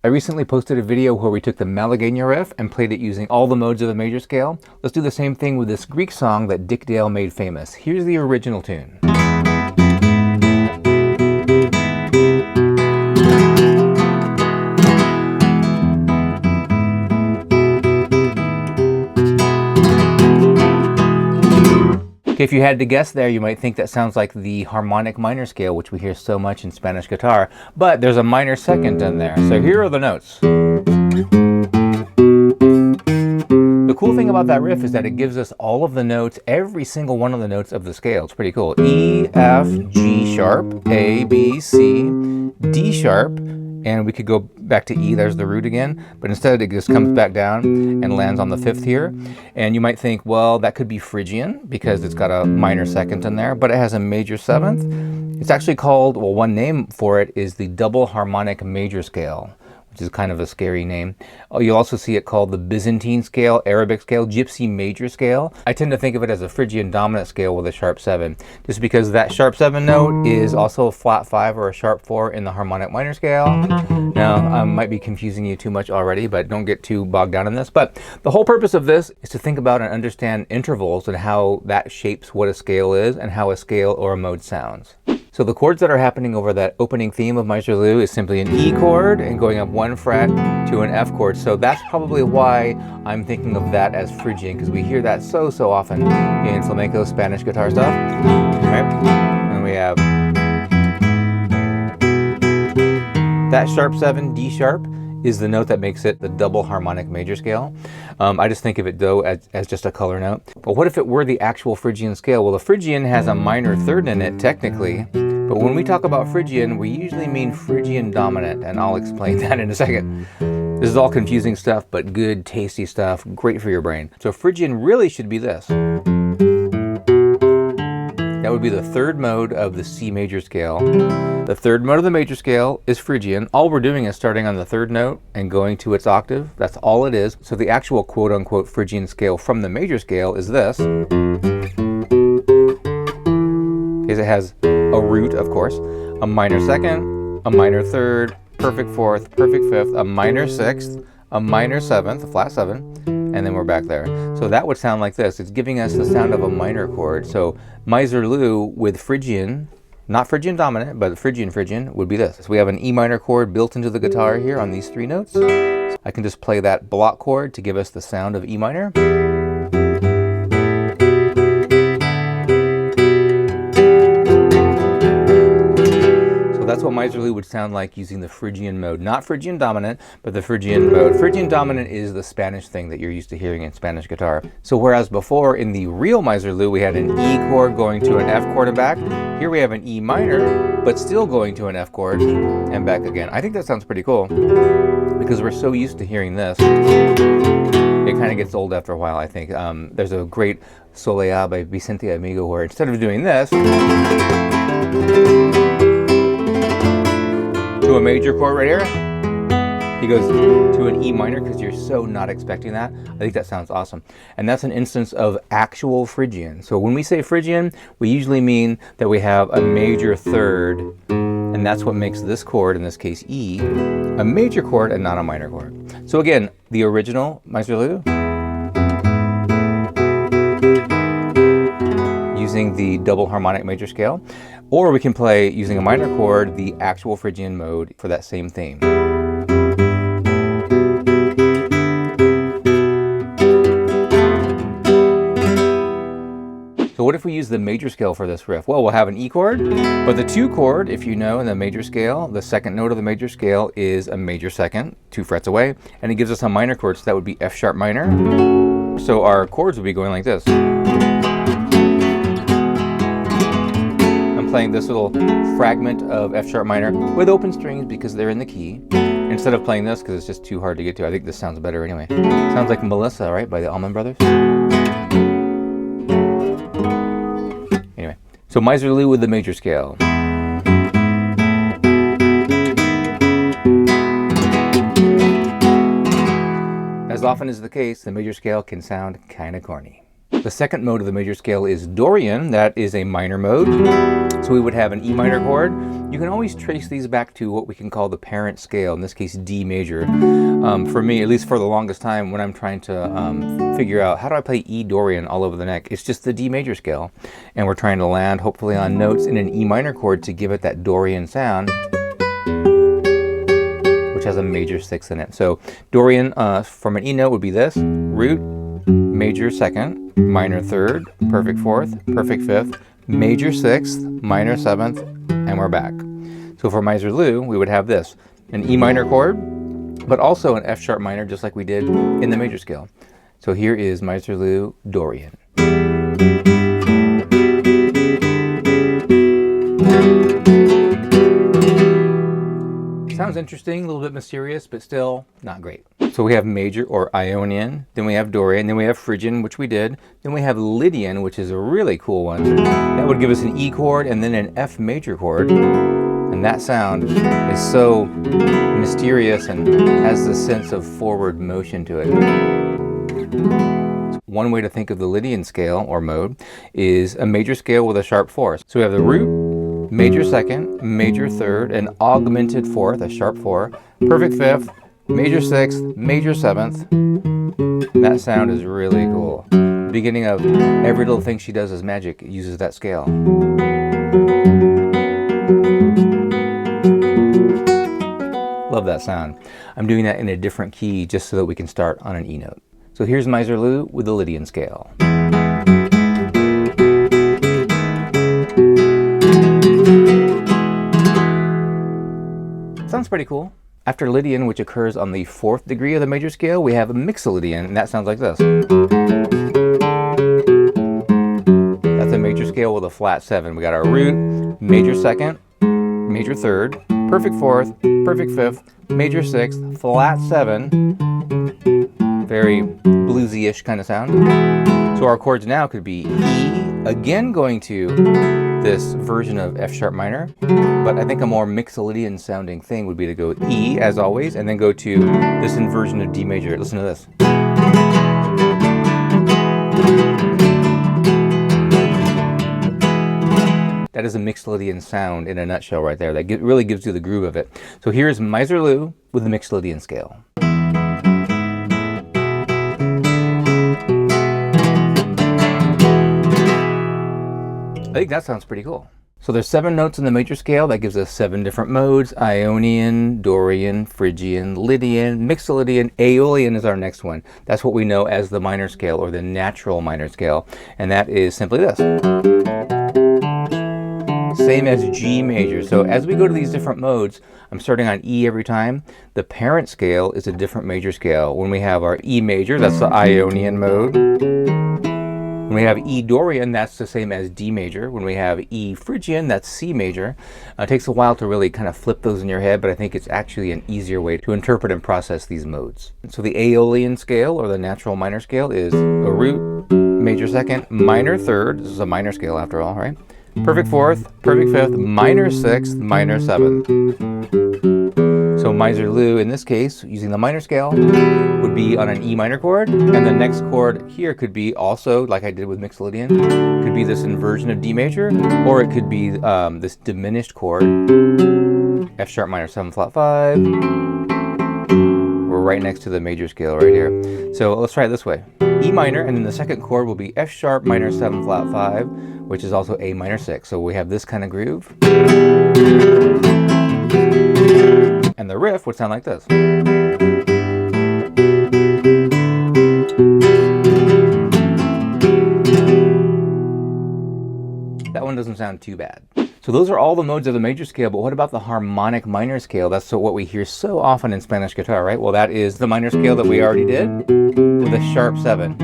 I recently posted a video where we took the Malagueña riff and played it using all the modes of the major scale. Let's do the same thing with this Greek song that Dick Dale made famous. Here's the original tune. Okay, if you had to guess there, you might think that sounds like the harmonic minor scale, which we hear so much in Spanish guitar, but there's a minor second in there. So here are the notes. The cool thing about that riff is that it gives us all of the notes, every single one of the notes of the scale. It's pretty cool. E, F, G sharp, A, B, C, D sharp, and we could go back to E, there's the root again, but instead it just comes back down and lands on the fifth here. And you might think, well, that could be Phrygian because it's got a minor second in there, but it has a major seventh. It's actually called, well, one name for it is the double harmonic major scale, which is kind of a scary name. You'll also see it called the Byzantine scale, Arabic scale, Gypsy major scale. I tend to think of it as a Phrygian dominant scale with a sharp 7, just because that sharp 7 note is also a flat 5 or a sharp 4 in the harmonic minor scale. Now, I might be confusing you too much already, but don't get too bogged down in this. But the whole purpose of this is to think about and understand intervals and how that shapes what a scale is and how a scale or a mode sounds. So the chords that are happening over that opening theme of Miserlou is simply an E chord and going up one fret to an F chord. So that's probably why I'm thinking of that as Phrygian, because we hear that so often in flamenco Spanish guitar stuff. Right? And we have that sharp 7, D sharp, is the note that makes it the double harmonic major scale. I just think of it though as just a color note. But what if it were the actual Phrygian scale? Well, the Phrygian has a minor third in it technically, but when we talk about Phrygian, we usually mean Phrygian dominant, and I'll explain that in a second. This is all confusing stuff, but good, tasty stuff, great for your brain. So Phrygian really should be this. That would be the third mode of the C major scale. The third mode of the major scale is Phrygian. All we're doing is starting on the third note and going to its octave. That's all it is. So the actual quote-unquote Phrygian scale from the major scale is this. Because it has a root, of course, a minor second, a minor third, perfect fourth, perfect fifth, a minor sixth, a minor seventh, a flat 7, and then we're back there. So that would sound like this. It's giving us the sound of a minor chord. So Miserlou with Phrygian, not Phrygian dominant, but Phrygian would be this. So we have an E minor chord built into the guitar here on these 3 notes. I can just play that block chord to give us the sound of E minor. That's what Miserlou would sound like using the Phrygian mode. Not Phrygian dominant, but the Phrygian mode. Phrygian dominant is the Spanish thing that you're used to hearing in Spanish guitar. So whereas before in the real Miserlou we had an E chord going to an F chord and back, here we have an E minor, but still going to an F chord and back again. I think that sounds pretty cool because we're so used to hearing this. It kind of gets old after a while, I think. There's a great Soleá by Vicente Amigo where instead of doing this, to a major chord right here, he goes to an E minor because you're so not expecting that. I think that sounds awesome. And that's an instance of actual Phrygian. So when we say Phrygian, we usually mean that we have a major third, and that's what makes this chord, in this case E, a major chord and not a minor chord. So again, the original Miserlou, using the double harmonic major scale, or we can play using a minor chord the actual Phrygian mode for that same theme. So what if we use the major scale for this riff? Well, we'll have an E chord, but the 2 chord, if you know, in the major scale, the second note of the major scale is a major second, 2 frets away, and it gives us a minor chord, so that would be F sharp minor. So our chords would be going like this. Playing this little fragment of F sharp minor with open strings because they're in the key, instead of playing this because it's just too hard to get to. I think this sounds better anyway. Sounds like Melissa, right, by the Allman Brothers. Anyway, so Miserlou with the major scale. As often is the case, the major scale can sound kind of corny. The second mode of the major scale is Dorian. That is a minor mode. So we would have an E minor chord. You can always trace these back to what we can call the parent scale, in this case D major. For me, at least for the longest time, when I'm trying to figure out how do I play E Dorian all over the neck, it's just the D major scale. And we're trying to land, hopefully, on notes in an E minor chord to give it that Dorian sound, which has a major 6th in it. So Dorian from an E note would be this: root, major 2nd, minor 3rd, perfect 4th, perfect 5th, major 6th, minor 7th, and we're back. So for Miser Lou, we would have this: an E minor chord, but also an F sharp minor, just like we did in the major scale. So here is Miser Lou Dorian. Sounds interesting, a little bit mysterious, but still not great. So we have major or Ionian, then we have Dorian, then we have Phrygian, which we did, then we have Lydian, which is a really cool one. That would give us an E chord and then an F major chord. And that sound is so mysterious and has this sense of forward motion to it. One way to think of the Lydian scale or mode is a major scale with a sharp 4. So we have the root, major 2nd, major 3rd, an augmented 4th, a sharp 4, perfect 5th, major 6th, major 7th. And that sound is really cool. The beginning of Every Little Thing She Does Is Magic uses that scale. Love that sound. I'm doing that in a different key just so that we can start on an E note. So here's Miser Lou with the Lydian scale. Sounds pretty cool. After Lydian, which occurs on the 4th degree of the major scale, we have a Mixolydian, and that sounds like this. That's a major scale with a flat 7. We got our root, major 2nd, major 3rd, perfect 4th, perfect 5th, major 6th, flat 7. Very bluesy-ish kind of sound. So our chords now could be E, again going to this version of F sharp minor, but I think a more Mixolydian sounding thing would be to go with E as always, and then go to this inversion of D major. Listen to this. That is a Mixolydian sound in a nutshell right there. That really gives you the groove of it. So here's Miser Lou with the Mixolydian scale. I think that sounds pretty cool. So there's 7 notes in the major scale. That gives us 7 different modes: Ionian, Dorian, Phrygian, Lydian, Mixolydian. Aeolian is our next one. That's what we know as the minor scale or the natural minor scale. And that is simply this. Same as G major. So as we go to these different modes, I'm starting on E every time. The parent scale is a different major scale. When we have our E major, that's the Ionian mode. When we have E Dorian, that's the same as D major. When we have E Phrygian, that's C major. It takes a while to really kind of flip those in your head, but I think it's actually an easier way to interpret and process these modes. So the Aeolian scale, or the natural minor scale, is a root, major 2nd, minor 3rd. This is a minor scale after all, right? Perfect 4th, perfect 5th, minor 6th, minor 7th. So Miser Lou, in this case, using the minor scale, would be on an E minor chord, and the next chord here could be also, like I did with Mixolydian, could be this inversion of D major, or it could be this diminished chord, F sharp minor 7 flat 5. We're right next to the major scale right here. So let's try it this way. E minor, and then the second chord will be F sharp minor 7 flat 5, which is also A minor 6. So we have this kind of groove. And the riff would sound like this. That one doesn't sound too bad. So those are all the modes of the major scale, but what about the harmonic minor scale? That's what we hear so often in Spanish guitar, right? Well, that is the minor scale that we already did with a sharp 7.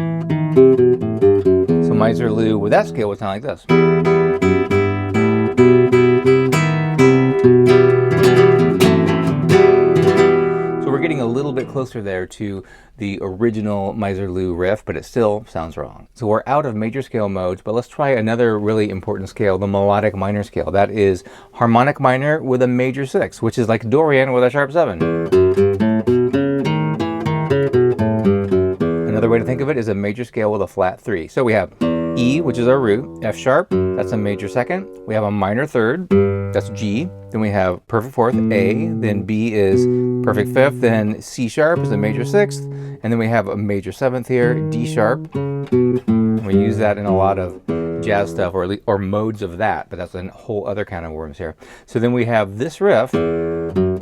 So Miser Lou with that scale would sound like this. We're getting a little bit closer there to the original Miser Lou riff, but it still sounds wrong. So we're out of major scale modes, but let's try another really important scale, the melodic minor scale. That is harmonic minor with a major 6, which is like Dorian with a sharp 7. Another Another way to think of it is a major scale with a flat 3. So we have E, which is our root, F sharp, that's a major second. We have a minor third, that's G. Then we have perfect fourth, A. Then B is perfect fifth. Then C sharp is a major sixth. And then we have a major seventh here, D sharp. We use that in a lot of jazz stuff, or modes of that, but that's a whole other kind of worms here. So then we have this riff, and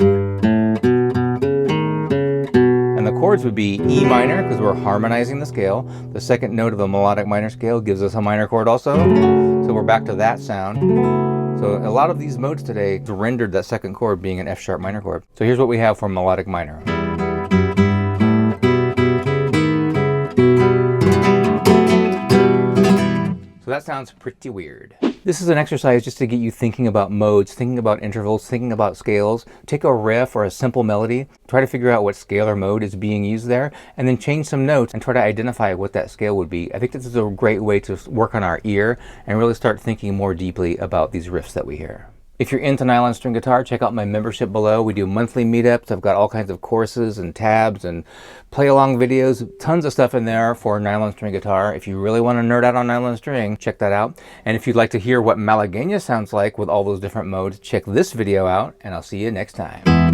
the chords would be E minor, because we're harmonizing the scale. The second note of the melodic minor scale gives us a minor chord also, so we're back to that sound. So a lot of these modes today rendered that second chord being an F sharp minor chord. So here's what we have for melodic minor. So that sounds pretty weird. This is an exercise just to get you thinking about modes, thinking about intervals, thinking about scales. Take a riff or a simple melody, try to figure out what scale or mode is being used there, and then change some notes and try to identify what that scale would be. I think this is a great way to work on our ear and really start thinking more deeply about these riffs that we hear. If you're into nylon string guitar, check out my membership below. We do monthly meetups. I've got all kinds of courses and tabs and play-along videos, tons of stuff in there for nylon string guitar. If you really want to nerd out on nylon string, check that out. And if you'd like to hear what Malagueña sounds like with all those different modes, check this video out, and I'll see you next time.